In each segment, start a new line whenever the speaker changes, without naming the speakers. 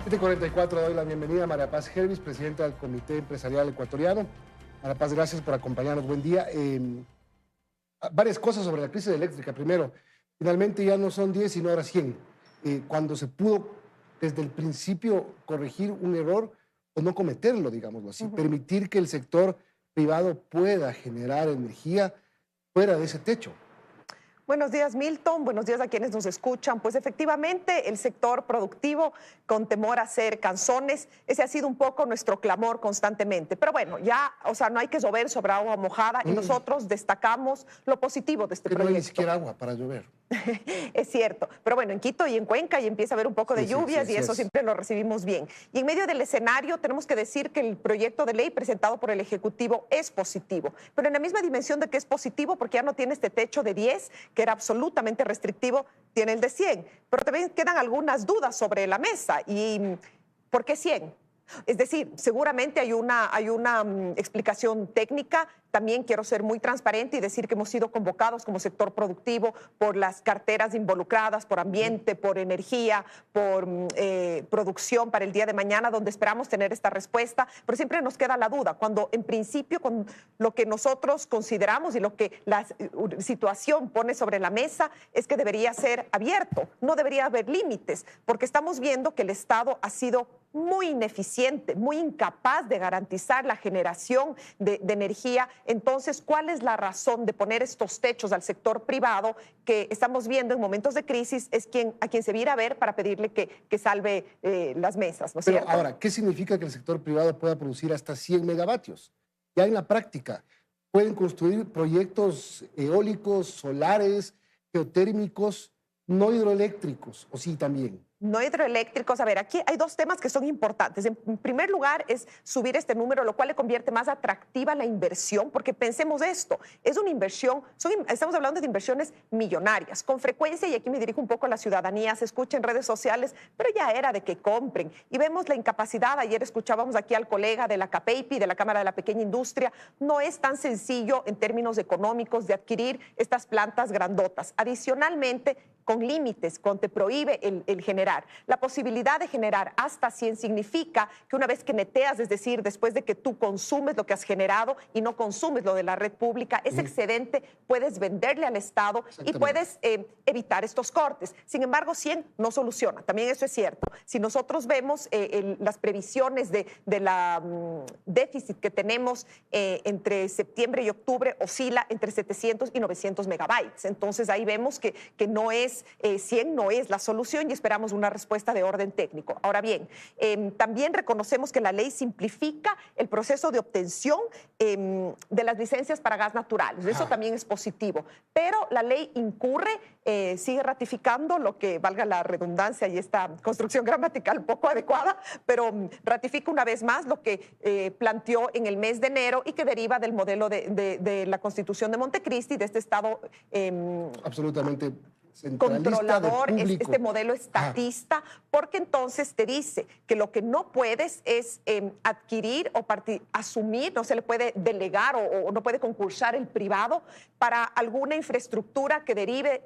7:44, doy la bienvenida a María Paz Hervis, presidenta del Comité Empresarial Ecuatoriano. María Paz, gracias por acompañarnos. Buen día. Varias cosas sobre la crisis eléctrica. Primero, finalmente ya no son 10, sino ahora 100. Cuando se pudo desde el principio corregir un error o no cometerlo, digámoslo así, permitir que el sector privado pueda generar energía fuera de ese techo.
Buenos días, Milton. Buenos días a quienes nos escuchan. Pues efectivamente, el sector productivo, con temor a ser canzones, ese ha sido un poco nuestro clamor constantemente. Pero bueno, ya, o sea, no hay que llover sobre agua mojada y nosotros destacamos lo positivo de este
Que no
proyecto.
hay ni siquiera agua para llover.
Es cierto, pero bueno, en Quito y en Cuenca ya empieza a haber un poco de lluvias y eso
es.
siempre lo recibimos bien. Y en medio del escenario tenemos que decir que el proyecto de ley presentado por el Ejecutivo es positivo, pero en la misma dimensión de que es positivo porque ya no tiene este techo de 10, que era absolutamente restrictivo, tiene el de 100. Pero también quedan algunas dudas sobre la mesa. ¿Y por qué 100? Es decir, seguramente hay una explicación técnica. También quiero ser muy transparente y decir que hemos sido convocados como sector productivo por las carteras involucradas, por ambiente, por energía, por producción para el día de mañana, donde esperamos tener esta respuesta, pero siempre nos queda la duda, cuando en principio con lo que nosotros consideramos y lo que la situación pone sobre la mesa es que debería ser abierto, no debería haber límites, porque estamos viendo que el Estado ha sido muy ineficiente, muy incapaz de garantizar la generación de energía. Entonces, ¿cuál es la razón de poner estos techos al sector privado que estamos viendo en momentos de crisis? Es a quien se viene a ver para pedirle que salve las mesas, ¿no es cierto?
Pero ahora, ¿qué significa que el sector privado pueda producir hasta 100 megavatios? Ya en la práctica, pueden construir proyectos eólicos, solares, geotérmicos, no hidroeléctricos, ¿o sí también?
No hidroeléctricos. A ver, aquí hay dos temas que son importantes. En primer lugar es subir este número, lo cual le convierte más atractiva la inversión, porque pensemos esto, es una inversión, estamos hablando de inversiones millonarias. Con frecuencia, y aquí me dirijo un poco a la ciudadanía, se escucha en redes sociales, pero ya era de que compren. Y vemos la incapacidad, ayer escuchábamos aquí al colega de la CAPEIPI, de la Cámara de la Pequeña Industria, no es tan sencillo en términos económicos de adquirir estas plantas grandotas. Adicionalmente, con límites, cuando te prohíbe el generar. La posibilidad de generar hasta 100 significa que una vez que neteas, es decir, después de que tú consumes lo que has generado y no consumes lo de la red pública, ese excedente puedes venderle al Estado y puedes evitar estos cortes. Sin embargo, 100 no soluciona. También eso es cierto. Si nosotros vemos las previsiones de la déficit que tenemos entre septiembre y octubre, oscila entre 700 y 900 megabytes. Entonces ahí vemos que no es 100 no es la solución y esperamos una respuesta de orden técnico. Ahora bien, también reconocemos que la ley simplifica el proceso de obtención de las licencias para gas natural. Eso también es positivo. Pero la ley incurre, sigue ratificando lo que, valga la redundancia y esta construcción gramatical poco adecuada, pero ratifica una vez más lo que planteó en el mes de enero y que deriva del modelo de la Constitución de Montecristi, de este Estado
absolutamente
controlador, este modelo estatista, porque entonces te dice que lo que no puedes es adquirir o asumir, no se le puede delegar o no puede concursar el privado para alguna infraestructura que derive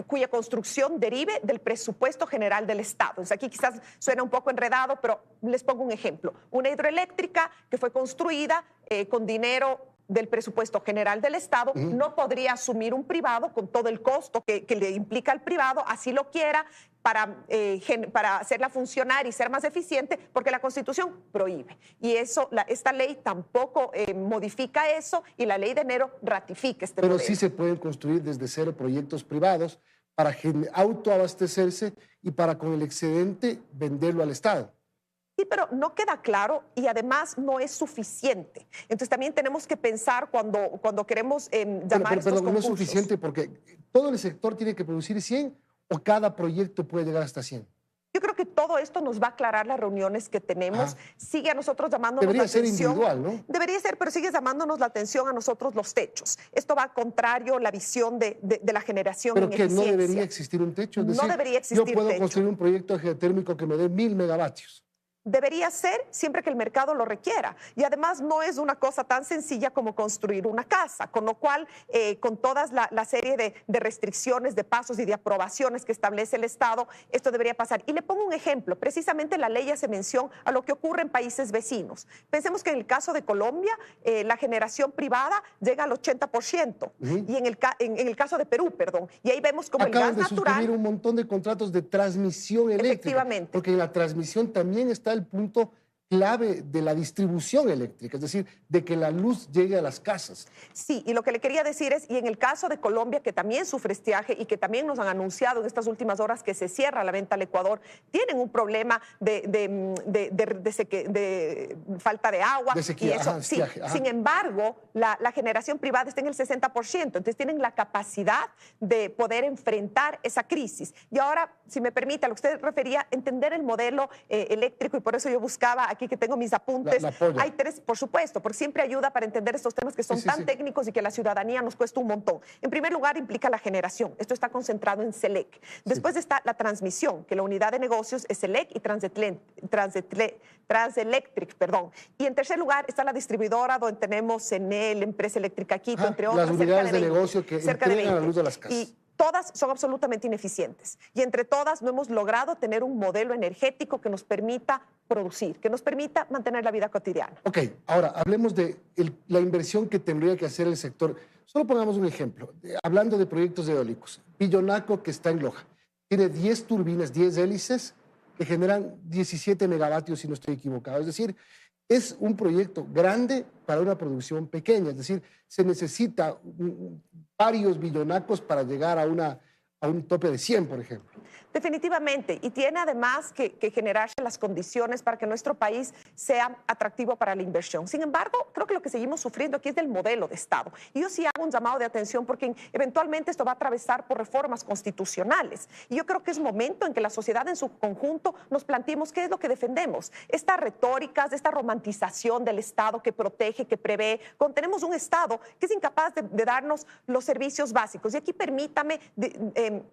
cuya construcción derive del presupuesto general del Estado. Entonces aquí quizás suena un poco enredado, pero les pongo un ejemplo. Una hidroeléctrica que fue construida con dinero del presupuesto general del Estado, no podría asumir un privado con todo el costo que le implica al privado, así lo quiera, para hacerla funcionar y ser más eficiente, porque la Constitución prohíbe. Y esta ley tampoco modifica eso, y la ley de enero ratifica este modelo.
Pero sí se pueden construir desde cero proyectos privados para autoabastecerse y para con el excedente venderlo al Estado.
Sí, pero no queda claro y además no es suficiente. Entonces también tenemos que pensar cuando queremos llamar estos concursos.
No es suficiente porque todo el sector tiene que producir 100 o cada proyecto puede llegar hasta 100.
Yo creo que todo esto nos va a aclarar las reuniones que tenemos. Sigue a nosotros llamándonos la atención.
Debería ser individual, ¿no?
Debería ser, pero sigue llamándonos la atención a nosotros los techos. Esto va contrario a la visión de la generación en eficiencia.
¿Pero que no debería existir un techo? Es decir,
no debería existir
yo puedo
techo.
construir un proyecto geotérmico que me dé 1000 megavatios.
Debería ser siempre que el mercado lo requiera. Y además no es una cosa tan sencilla como construir una casa, con lo cual, con toda la serie de restricciones, de pasos y de aprobaciones que establece el Estado, esto debería pasar. Y le pongo un ejemplo. Precisamente la ley hace mención a lo que ocurre en países vecinos. Pensemos que en el caso de Colombia, la generación privada llega al 80%. Y en el caso de Perú, perdón. Y ahí vemos como el gas natural...
Acaban de suscribir un montón de contratos de transmisión eléctrica.
Efectivamente.
Porque en la transmisión también está el punto clave de la distribución eléctrica, es decir, de que la luz llegue a las casas.
Sí, y lo que le quería decir es, y en el caso de Colombia, que también sufre estiaje y que también nos han anunciado en estas últimas horas que se cierra la venta al Ecuador, tienen un problema de falta de agua.
De sequía,
y eso,
estiaje,
sí. Sin embargo, la generación privada está en el 60%, entonces tienen la capacidad de poder enfrentar esa crisis. Y ahora, si me permite, a lo que usted refería, entender el modelo eléctrico, y por eso yo buscaba aquí que tengo mis apuntes. Hay tres, por supuesto, porque siempre ayuda para entender estos temas que son tan técnicos y que a la ciudadanía nos cuesta un montón. En primer lugar, implica la generación. Esto está concentrado en SELEC. Después está la transmisión, que la unidad de negocios es SELEC y Transelectric, perdón. Y en tercer lugar está la distribuidora, donde tenemos Enel, Empresa Eléctrica Quito, entre otras.
Las unidades de negocio que entregan la luz de las casas.
Y todas son absolutamente ineficientes. Y entre todas no hemos logrado tener un modelo energético que nos permita producir, que nos permita mantener la vida cotidiana.
Ok, ahora hablemos de la inversión que tendría que hacer el sector. Solo pongamos un ejemplo. Hablando de proyectos eólicos. Pillonaco, que está en Loja, tiene 10 turbinas, 10 hélices que generan 17 megavatios, si no estoy equivocado. Es decir, es un proyecto grande para una producción pequeña. Es decir, se necesita varios billonacos para llegar a un tope de 100, por ejemplo.
Definitivamente, y tiene además que generarse las condiciones para que nuestro país sea atractivo para la inversión. Sin embargo, creo que lo que seguimos sufriendo aquí es del modelo de Estado. Y yo sí hago un llamado de atención porque eventualmente esto va a atravesar por reformas constitucionales. Y yo creo que es momento en que la sociedad en su conjunto nos planteemos qué es lo que defendemos. Estas retóricas, esta romantización del Estado que protege, que prevé, cuando tenemos un Estado que es incapaz de darnos los servicios básicos. Y aquí permítame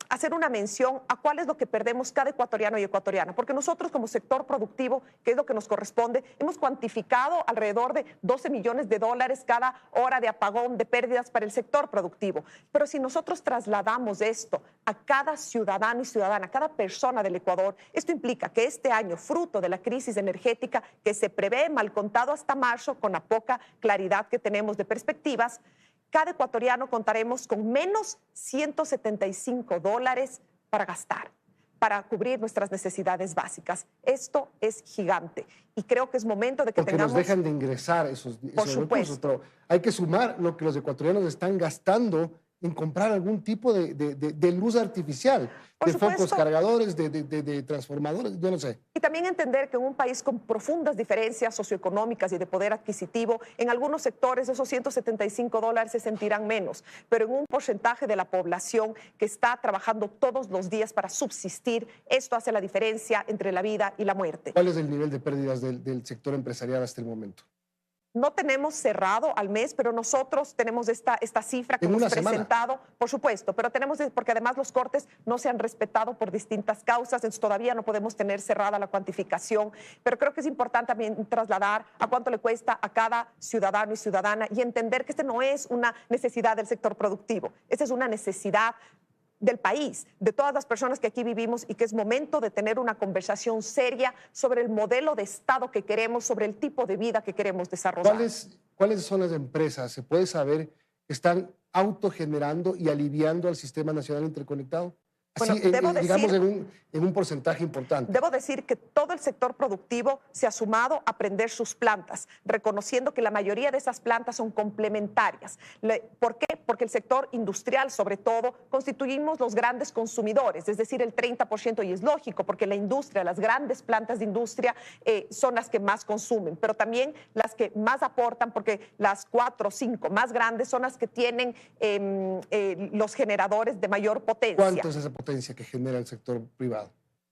hacer una mención a cuál es lo que perdemos cada ecuatoriano y ecuatoriana, porque nosotros como sector productivo, que es lo que nos corresponde, hemos cuantificado alrededor de 12 millones de dólares cada hora de apagón, de pérdidas para el sector productivo. Pero si nosotros trasladamos esto a cada ciudadano y ciudadana, a cada persona del Ecuador, esto implica que este año, fruto de la crisis energética que se prevé mal contado hasta marzo, con la poca claridad que tenemos de perspectivas, cada ecuatoriano contaremos con menos 175 dólares para gastar, para cubrir nuestras necesidades básicas. Esto es gigante y creo que es momento de que
porque
tengamos...
nos dejan de ingresar esos recursos, pero hay que sumar lo que los ecuatorianos están gastando en comprar algún tipo de luz artificial, de focos cargadores, de transformadores, yo no sé.
Y también entender que en un país con profundas diferencias socioeconómicas y de poder adquisitivo, en algunos sectores esos 175 dólares se sentirán menos, pero en un porcentaje de la población que está trabajando todos los días para subsistir, esto hace la diferencia entre la vida y la muerte.
¿Cuál es el nivel de pérdidas del sector empresarial hasta el momento?
No tenemos cerrado al mes, pero nosotros tenemos esta cifra que hemos presentado, por supuesto, pero tenemos, porque además los cortes no se han respetado por distintas causas, entonces todavía no podemos tener cerrada la cuantificación, pero creo que es importante también trasladar a cuánto le cuesta a cada ciudadano y ciudadana y entender que este no es una necesidad del sector productivo, esta es una necesidad del país, de todas las personas que aquí vivimos y que es momento de tener una conversación seria sobre el modelo de Estado que queremos, sobre el tipo de vida que queremos desarrollar.
¿Cuáles son las empresas, se puede saber, que están autogenerando y aliviando al Sistema Nacional Interconectado? Así,
bueno,
digamos, en un porcentaje importante.
Debo decir que todo el sector productivo se ha sumado a prender sus plantas, reconociendo que la mayoría de esas plantas son complementarias. ¿Por qué? Porque el sector industrial, sobre todo, constituimos los grandes consumidores, es decir, el 30%, y es lógico, porque la industria, las grandes plantas de industria son las que más consumen, pero también las que más aportan, porque las 4 o 5 más grandes son las que tienen los generadores de mayor potencia.
¿Cuánto es esa potencia que genera el sector privado?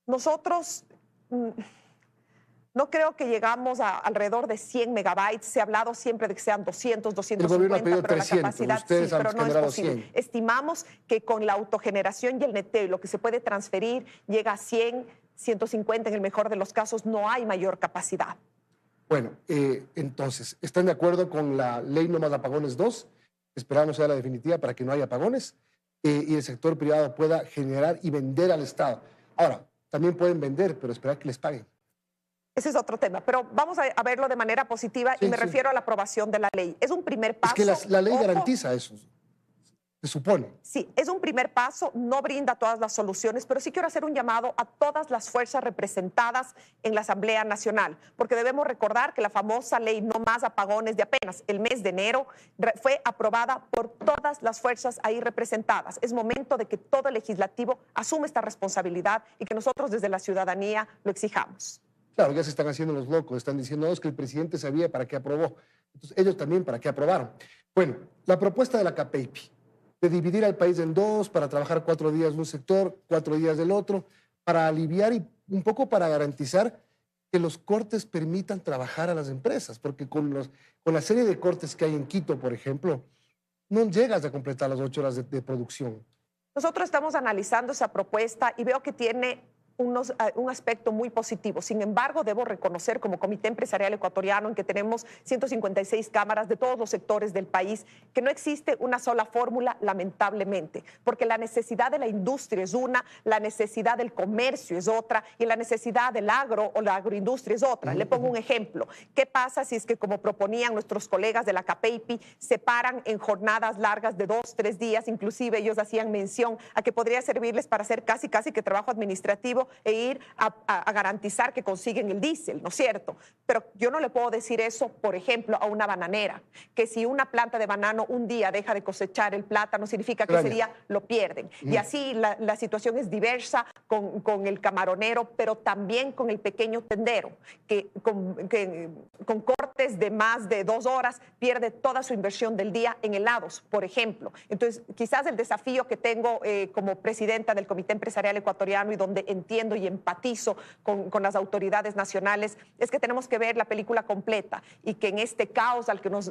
Nosotros no creo que llegamos a alrededor de 100 megabytes. Se ha hablado siempre de que sean 200, 250,
el gobierno ha pedido
pero
300,
la capacidad
ustedes
sí,
han
pero no es
generado
posible.
100.
Estimamos que con la autogeneración y el neteo, lo que se puede transferir llega a 100, 150 en el mejor de los casos, no hay mayor capacidad.
Bueno, entonces, ¿están de acuerdo con la ley No Más Apagones 2? Esperamos sea la definitiva para que no haya apagones y el sector privado pueda generar y vender al Estado. Ahora, también pueden vender, pero esperar que les paguen.
Ese es otro tema, pero vamos a verlo de manera positiva y me refiero a la aprobación de la ley. Es un primer paso.
Es que la ley garantiza eso, se supone.
Sí, es un primer paso, no brinda todas las soluciones, pero sí quiero hacer un llamado a todas las fuerzas representadas en la Asamblea Nacional, porque debemos recordar que la famosa ley No Más Apagones de apenas el mes de enero fue aprobada por todas las fuerzas ahí representadas. Es momento de que todo el legislativo asuma esta responsabilidad y que nosotros desde la ciudadanía lo exijamos.
Claro, ya se están haciendo los locos, están diciendo que el presidente sabía para qué aprobó. Entonces, ellos también para qué aprobaron. Bueno, la propuesta de la CAPEIPI, de dividir al país en dos, para trabajar 4 días de un sector, 4 días del otro, para aliviar y un poco para garantizar que los cortes permitan trabajar a las empresas, porque con la serie de cortes que hay en Quito, por ejemplo, no llegas a completar las 8 horas de producción.
Nosotros estamos analizando esa propuesta y veo que tiene un aspecto muy positivo. Sin embargo, debo reconocer como Comité Empresarial Ecuatoriano, en que tenemos 156 cámaras de todos los sectores del país, que no existe una sola fórmula, lamentablemente, porque la necesidad de la industria es una, la necesidad del comercio es otra y la necesidad del agro o la agroindustria es otra. Le pongo un ejemplo. ¿Qué pasa si es que, como proponían nuestros colegas de la CAPEIPI, se paran en jornadas largas de 2, 3 días? Inclusive ellos hacían mención a que podría servirles para hacer casi que trabajo administrativo e ir a garantizar que consiguen el diésel, ¿no es cierto? Pero yo no le puedo decir eso, por ejemplo, a una bananera, que si una planta de banano un día deja de cosechar el plátano, significa que ese día lo pierden. Y así la situación es diversa con el camaronero, pero también con el pequeño tendero, que con cortes de más de 2 horas pierde toda su inversión del día en helados, por ejemplo. Entonces, quizás el desafío que tengo como presidenta del Comité Empresarial Ecuatoriano y donde entiendo y empatizo con las autoridades nacionales, es que tenemos que ver la película completa y que en este caos al que nos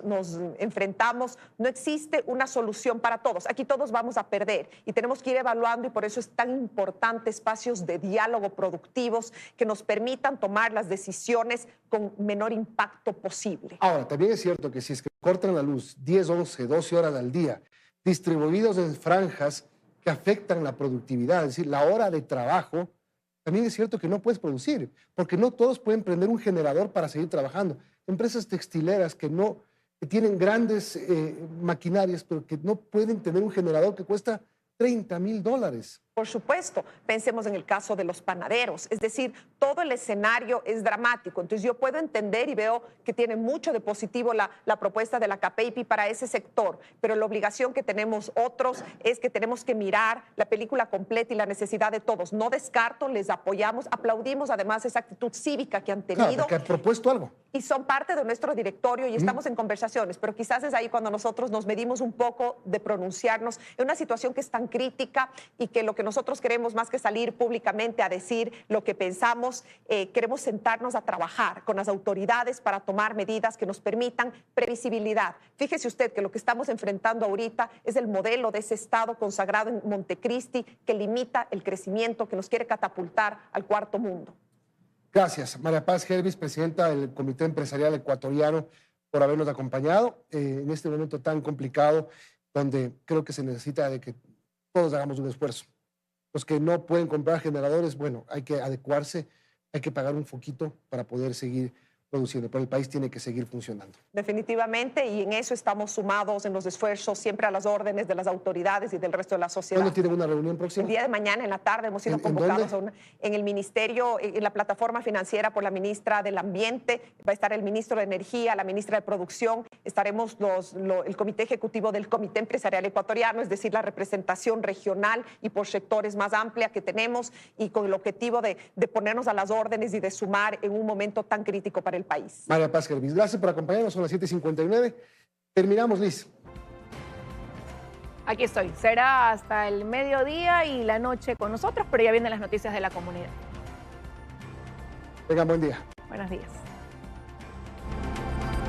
enfrentamos no existe una solución para todos. Aquí todos vamos a perder y tenemos que ir evaluando, y por eso es tan importante espacios de diálogo productivos que nos permitan tomar las decisiones con menor impacto posible.
Ahora, también es cierto que si es que cortan la luz 10, 11, 12 horas al día, distribuidos en franjas que afectan la productividad, es decir, la hora de trabajo, también es cierto que no puedes producir, porque no todos pueden prender un generador para seguir trabajando. Empresas textileras que tienen grandes maquinarias, pero que no pueden tener un generador que cuesta $30,000.
Por supuesto, pensemos en el caso de los panaderos, es decir, todo el escenario es dramático. Entonces yo puedo entender y veo que tiene mucho de positivo la propuesta de la CAPEIPI para ese sector, pero la obligación que tenemos otros es que tenemos que mirar la película completa y la necesidad de todos. No descarto, les apoyamos, aplaudimos además esa actitud cívica que han tenido.
Claro, que han propuesto algo.
Y son parte de nuestro directorio y estamos en conversaciones, pero quizás es ahí cuando nosotros nos medimos un poco de pronunciarnos en una situación que es tan crítica y que lo que nosotros queremos, más que salir públicamente a decir lo que pensamos, queremos sentarnos a trabajar con las autoridades para tomar medidas que nos permitan previsibilidad. Fíjese usted que lo que estamos enfrentando ahorita es el modelo de ese Estado consagrado en Montecristi que limita el crecimiento, que nos quiere catapultar al cuarto mundo.
Gracias, María Paz Hervis, presidenta del Comité Empresarial Ecuatoriano, por habernos acompañado en este momento tan complicado, donde creo que se necesita de que todos hagamos un esfuerzo. Los que no pueden comprar generadores, bueno, hay que adecuarse, hay que pagar un foquito para poder seguir produciendo, pero el país tiene que seguir funcionando.
Definitivamente, y en eso estamos sumados en los esfuerzos, siempre a las órdenes de las autoridades y del resto de la sociedad.
¿Cuándo tienen una reunión próxima?
El día de mañana, en la tarde, hemos sido convocados en el Ministerio, en la plataforma financiera por la ministra del Ambiente, va a estar el ministro de Energía, la ministra de Producción, estaremos el Comité Ejecutivo del Comité Empresarial Ecuatoriano, es decir, la representación regional y por sectores más amplia que tenemos, y con el objetivo de ponernos a las órdenes y de sumar en un momento tan crítico para el país.
María Paz Hervis, gracias por acompañarnos, son las 7:59. Terminamos, Liz.
Aquí estoy. Será hasta el mediodía y la noche con nosotros, pero ya vienen las noticias de la comunidad.
Tengan buen día.
Buenos días.